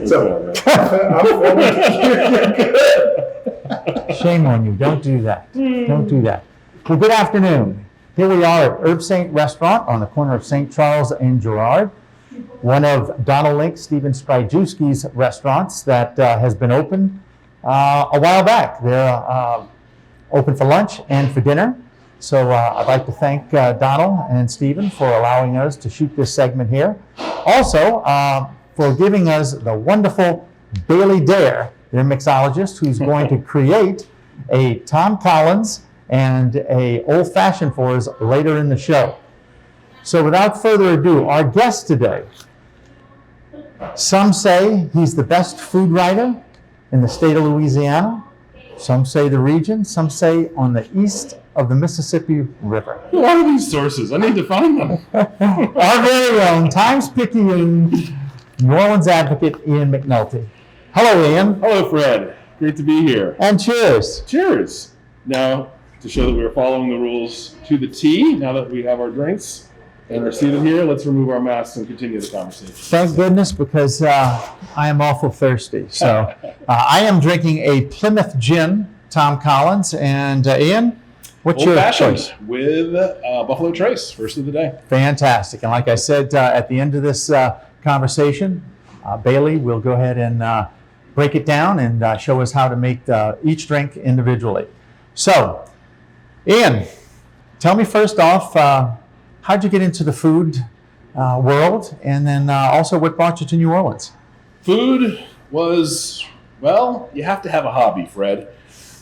So, I'm filming. Shame on you. Don't do that. Don't do that. Well, good afternoon. Here we are at Herbsaint restaurant on the corner of St. Charles and Girard, one of Donald Link, Steven Spryjewski's restaurants that has been open a while back. They're open for lunch and for dinner. So I'd like to thank Donald and Steven for allowing us to shoot this segment here. Also, for giving us the wonderful Bailey Dare, their mixologist, who's going to create a Tom Collins and a Old Fashioned for us later in the show. So without further ado, our guest today, some say he's the best food writer in the state of Louisiana. Some say the region, some say on the east of the Mississippi River. Who are these sources? I need to find them. Our very own Times-Picayune New Orleans advocate, Ian McNulty. Hello, Ian. Hello, Fred. Great to be here. And cheers. Cheers. Now, to show that we're following the rules to the T, now that we have our drinks and are seated here, let's remove our masks and continue the conversation. Thank goodness, because I am awful thirsty. So I am drinking a Plymouth gin, Tom Collins. And Ian, what's your choice? With Buffalo Trace, first of the day. Fantastic. And like I said, at the end of this conversation, Bailey will go ahead and break it down and show us how to make each drink individually. So, Ian, tell me first off, how'd you get into the food world? And then also what brought you to New Orleans? Food was, well, you have to have a hobby, Fred.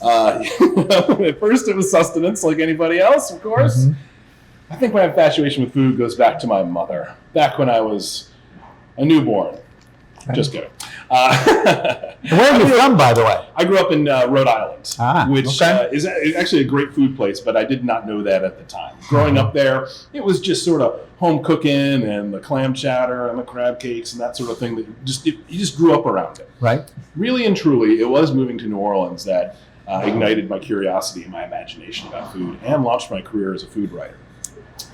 At first it was sustenance like anybody else, of course. Mm-hmm. I think my infatuation with food goes back to my mother, back when I was a newborn. Okay. Just kidding. Where are you from, by the way? I grew up in Rhode Island, which is actually a great food place, but I did not know that at the time. Growing up there, it was just sort of home cooking and the clam chowder and the crab cakes and that sort of thing. That you just grew up around it. Right. Really and truly, it was moving to New Orleans that ignited my curiosity and my imagination about food and launched my career as a food writer.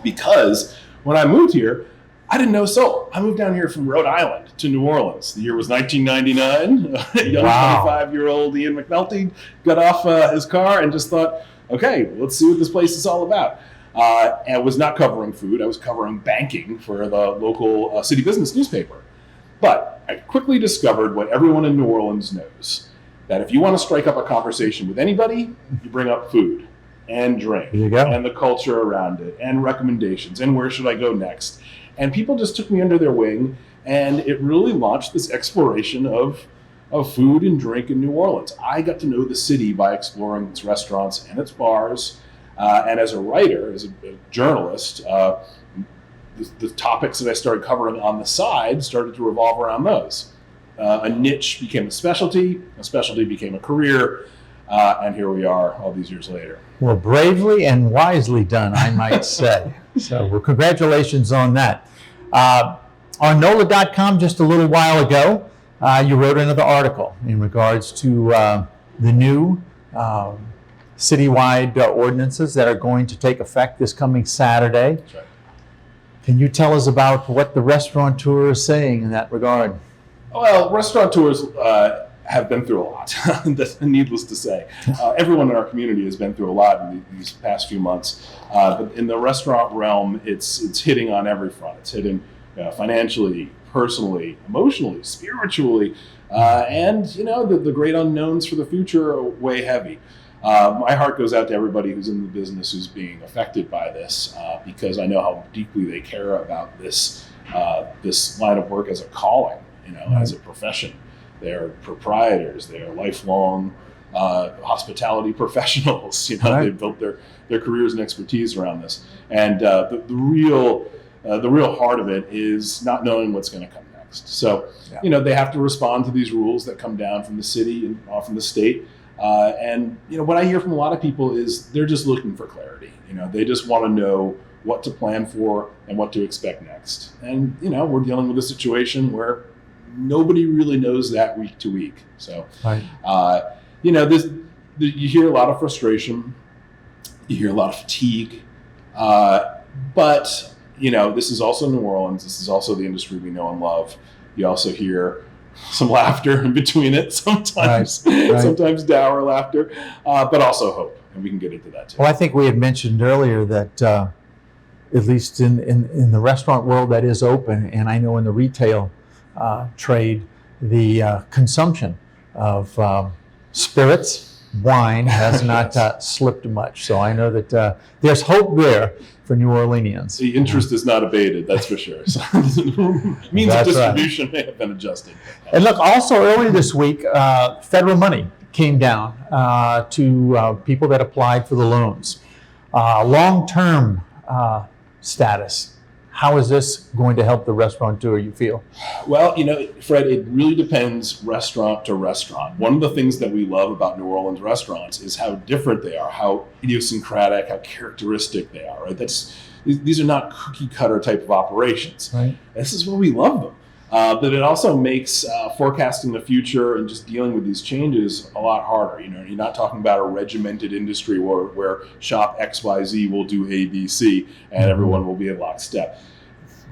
Because when I moved here, I didn't know a soul. I moved down here from Rhode Island to New Orleans. The year was 1999. A young 25-year-old Ian McNulty got off his car and just thought, okay, let's see what this place is all about. And I was not covering food. I was covering banking for the local city business newspaper. But I quickly discovered what everyone in New Orleans knows, that if you want to strike up a conversation with anybody, you bring up food and drink and the culture around it and recommendations and where should I go next. And people just took me under their wing, and it really launched this exploration of food and drink in New Orleans. I got to know the city by exploring its restaurants and its bars. And as a writer, as a journalist, the topics that I started covering on the side started to revolve around those. A niche became a specialty became a career, and here we are all these years later. Well, bravely and wisely done, I might say. So, well, congratulations on that. On NewOrleansLocal.com just a little while ago, you wrote another article in regards to the new citywide ordinances that are going to take effect this coming Saturday. That's right. Can you tell us about what the restaurateur is saying in that regard? Well, restaurateurs have been through a lot, that's needless to say. Everyone in our community has been through a lot in these past few months. But in the restaurant realm, it's hitting on every front. It's hitting financially, personally, emotionally, spiritually, and the great unknowns for the future are way heavy. My heart goes out to everybody who's in the business who's being affected by this, because I know how deeply they care about this line of work as a calling, as a profession. They're proprietors. They're lifelong hospitality professionals. They've built their careers and expertise around this. And the real heart of it is not knowing what's going to come next. So, they have to respond to these rules that come down from the city and often the state. And what I hear from a lot of people is they're just looking for clarity. They just want to know what to plan for and what to expect next. And we're dealing with a situation where nobody really knows that week to week. So, right. You hear a lot of frustration, you hear a lot of fatigue, but this is also New Orleans. This is also the industry we know and love. You also hear some laughter in between it sometimes, Right. sometimes dour laughter, but also hope, and we can get into that too. Well, I think we had mentioned earlier that at least in the restaurant world that is open, and I know in the retail trade, the consumption of spirits, wine has not slipped much. So I know that there's hope there for New Orleanians. The interest is not abated, that's for sure. So means of That's right. distribution may have been adjusted. And look, also earlier this week, federal money came down to people that applied for the loans. Long-term status. How is this going to help the restaurateur, you feel? Well, Fred, it really depends restaurant to restaurant. One of the things that we love about New Orleans restaurants is how different they are, how idiosyncratic, how characteristic they are. Right? These are not cookie cutter type of operations. Right. This is why we love them. But it also makes forecasting the future and just dealing with these changes a lot harder. You're not talking about a regimented industry where shop XYZ will do A, B, C, and everyone will be in lockstep.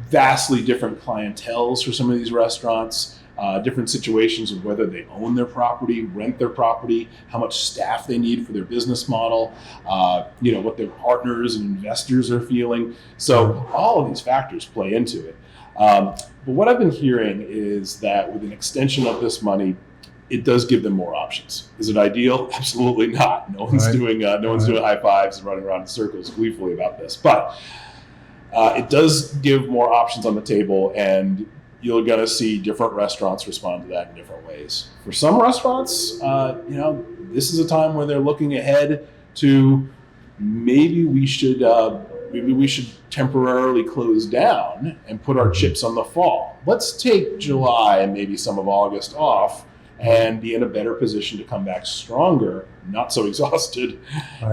Vastly different clienteles for some of these restaurants, different situations of whether they own their property, rent their property, how much staff they need for their business model, what their partners and investors are feeling. So all of these factors play into it. But what I've been hearing is that with an extension of this money, it does give them more options. Is it ideal? Absolutely not. No one's doing high fives and running around in circles gleefully about this. But it does give more options on the table, and you're going to see different restaurants respond to that in different ways. For some restaurants, this is a time where they're looking ahead to maybe we should temporarily close down and put our chips on the fall. Let's take July and maybe some of August off and be in a better position to come back stronger, not so exhausted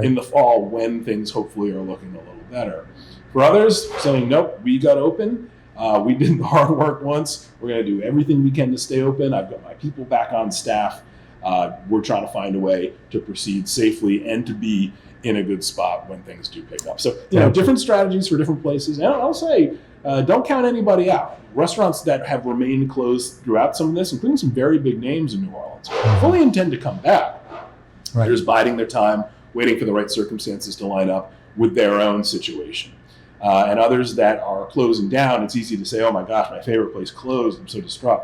in the fall when things hopefully are looking a little better. For others, saying, nope, we got open. We did the hard work once. We're going to do everything we can to stay open. I've got my people back on staff. We're trying to find a way to proceed safely and to be in a good spot when things do pick up. So, different strategies for different places. And I'll say, don't count anybody out. Restaurants that have remained closed throughout some of this, including some very big names in New Orleans, fully intend to come back. They're just biding their time, waiting for the right circumstances to line up with their own situation. And others that are closing down, it's easy to say, oh my gosh, my favorite place closed, I'm so distraught.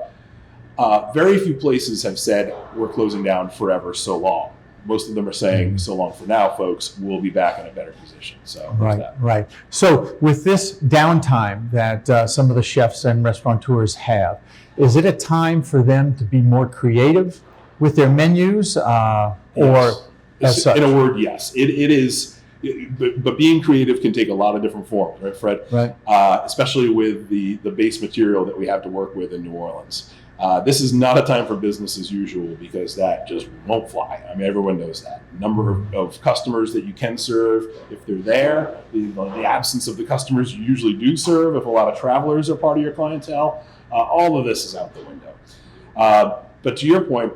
Very few places have said, we're closing down forever, so long. Most of them are saying, so long for now, folks, we'll be back in a better position. So Right. So with this downtime that some of the chefs and restaurateurs have, is it a time for them to be more creative with their menus, or as such? In a word, yes. It is, but being creative can take a lot of different forms, right, Fred? Right. Especially with the base material that we have to work with in New Orleans. This is not a time for business as usual because that just won't fly. I mean, everyone knows that. Number of customers that you can serve, if they're there, the absence of the customers you usually do serve, if a lot of travelers are part of your clientele, all of this is out the window. But to your point,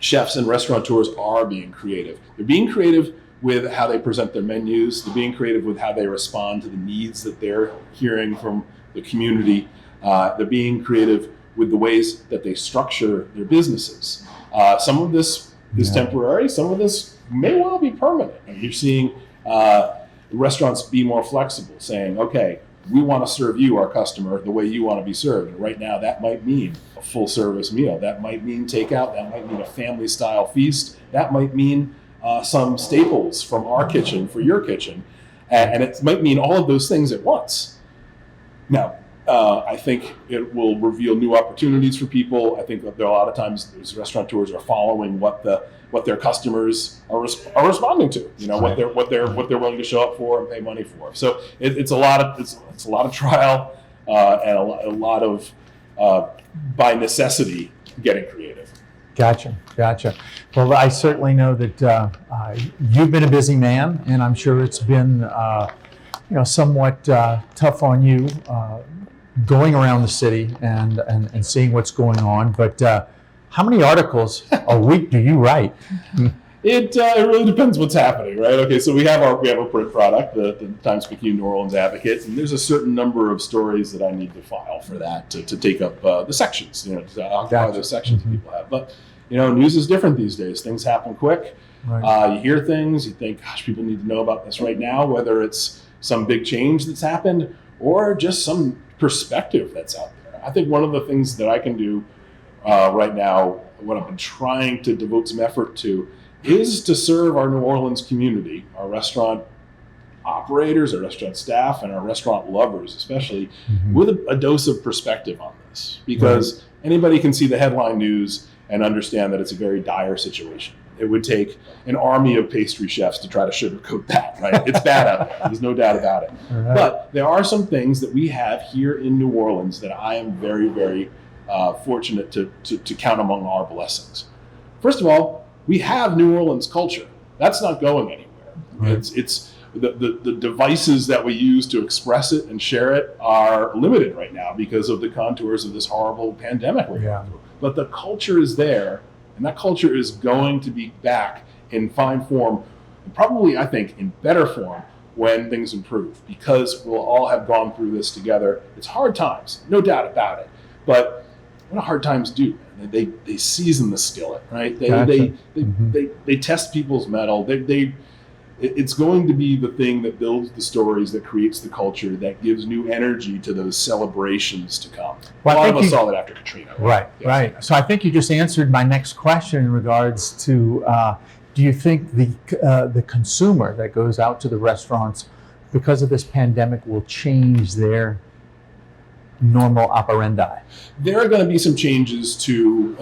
chefs and restaurateurs are being creative. They're being creative with how they present their menus. They're being creative with how they respond to the needs that they're hearing from the community. They're being creative with the ways that they structure their businesses. Some of this is temporary. Some of this may well be permanent. And you're seeing restaurants be more flexible, saying, okay, we want to serve you, our customer, the way you want to be served. And right now, that might mean a full service meal. That might mean takeout. That might mean a family style feast. That might mean some staples from our kitchen for your kitchen. And it might mean all of those things at once. Now, I think it will reveal new opportunities for people. I think that there are a lot of times those restaurateurs are following what their customers are responding to. What they're willing to show up for and pay money for. So it's a lot of trial and a lot of by necessity getting creative. Gotcha. Well, I certainly know that you've been a busy man, and I'm sure it's been somewhat tough on you. Going around the city and seeing what's going on, but how many articles a week do you write? It really depends what's happening, right? Okay, so we have our print product, the Times-Picayune New Orleans Advocate, and there's a certain number of stories that I need to file for that to take up the sections, to occupy those sections that people have. But news is different these days. Things happen quick. Right. You hear things, you think, gosh, people need to know about this right now, whether it's some big change that's happened or just some perspective that's out there. I think one of the things that I can do right now, what I've been trying to devote some effort to, is to serve our New Orleans community, our restaurant operators, our restaurant staff, and our restaurant lovers especially, with a dose of perspective on this. Because anybody can see the headline news and understand that it's a very dire situation. It would take an army of pastry chefs to try to sugarcoat that, right? It's bad out there. There's no doubt about it. Right. But there are some things that we have here in New Orleans that I am very, very fortunate to count among our blessings. First of all, we have New Orleans culture. That's not going anywhere. Right. It's the devices that we use to express it and share it are limited right now because of the contours of this horrible pandemic we're going through. But the culture is there, and that culture is going to be back in fine form, and probably, I think, in better form when things improve, because we'll all have gone through this together. It's hard times, no doubt about it. But what do hard times do? They season the skillet, right? They test people's mettle. It's going to be the thing that builds the stories, that creates the culture, that gives new energy to those celebrations to come. Well, a lot of us saw that after Katrina. Right, Yes. right. So I think you just answered my next question in regards to, do you think the consumer that goes out to the restaurants because of this pandemic will change their normal operandi? There are going to be some changes to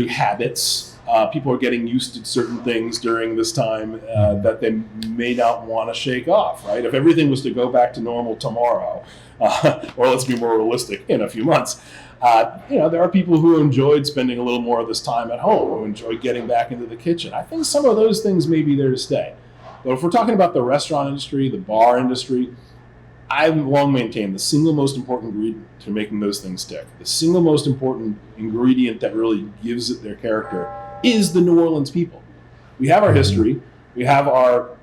habits. People are getting used to certain things during this time that they may not want to shake off, right? If everything was to go back to normal tomorrow, or let's be more realistic, in a few months, there are people who enjoyed spending a little more of this time at home, who enjoy getting back into the kitchen. I think some of those things may be there to stay. But if we're talking about the restaurant industry, the bar industry, I've long maintained the single most important ingredient to making those things stick, the single most important ingredient that really gives it their character, is the New Orleans people. We have our history, we have our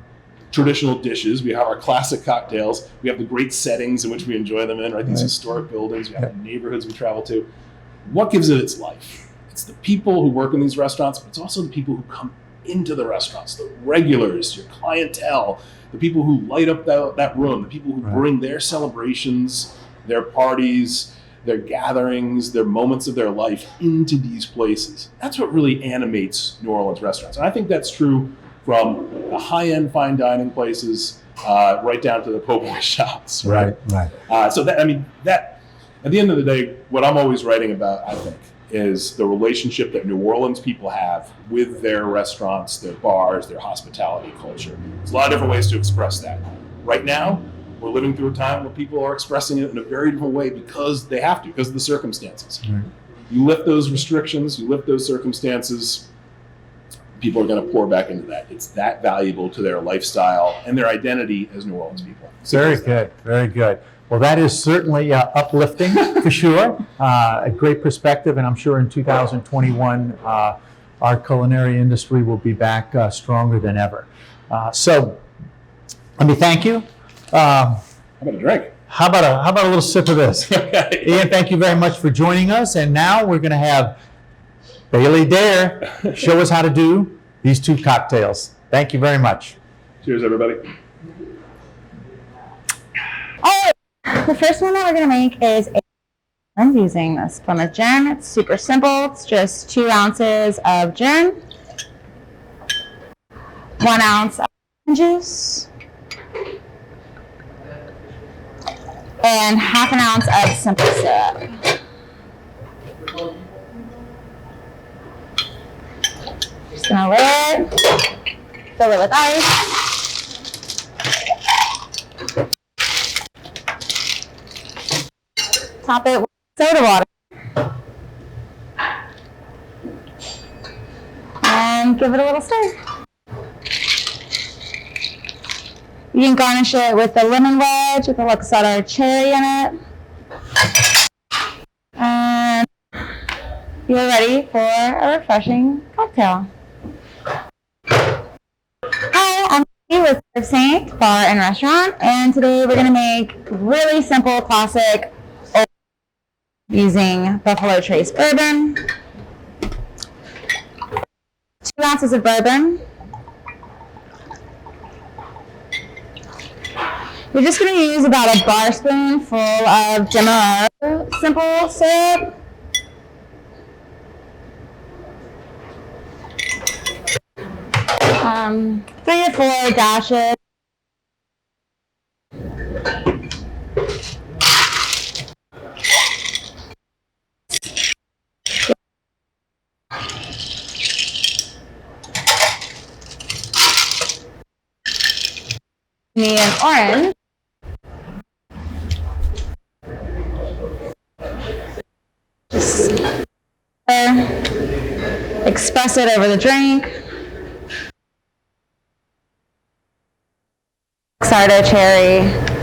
traditional dishes, we have our classic cocktails, we have the great settings in which we enjoy them in, right? These historic buildings, we have the neighborhoods we travel to. What gives it its life? It's the people who work in these restaurants, but it's also the people who come into the restaurants, the regulars, your clientele, the people who light up that room, the people who bring their celebrations, their parties, their gatherings, their moments of their life into these places. That's what really animates New Orleans restaurants. And I think that's true from the high-end fine dining places right down to the po' boy shops. Right. So that at the end of the day, what I'm always writing about, I think, is the relationship that New Orleans people have with their restaurants, their bars, their hospitality culture. There's a lot of different ways to express that. Right now, we're living through a time where people are expressing it in a very different way because they have to, because of the circumstances. Right. You lift those restrictions, you lift those circumstances, people are going to pour back into that. It's that valuable to their lifestyle and their identity as New Orleans people. Very good, very good. Well, that is certainly uplifting for sure. A great perspective, and I'm sure in 2021, our culinary industry will be back stronger than ever. So, let me thank you. How about a drink? How about a little sip of this? Ian, thank you very much for joining us. And now we're going to have Bailey Dare show us how to do these two cocktails. Thank you very much. Cheers, everybody. The first one that we're going to make is I'm using this Plymouth gin. It's super simple. It's just 2 ounces of gin, 1 ounce of lemon juice, and half an ounce of simple syrup. Just gonna lid, fill it with ice. Top it with soda water. And give it a little stir. You can garnish it with a lemon wedge with a Luxardo cherry in it. And you're ready for a refreshing cocktail. With Herbsaint Bar and Restaurant, and today we're going to make really simple classic using Buffalo Trace bourbon, 2 ounces of bourbon. We're just going to use about a bar spoon full of Demerara simple syrup. Um, 3 or 4 dashes. Me an orange. Just express it over the drink. Sardo cherry.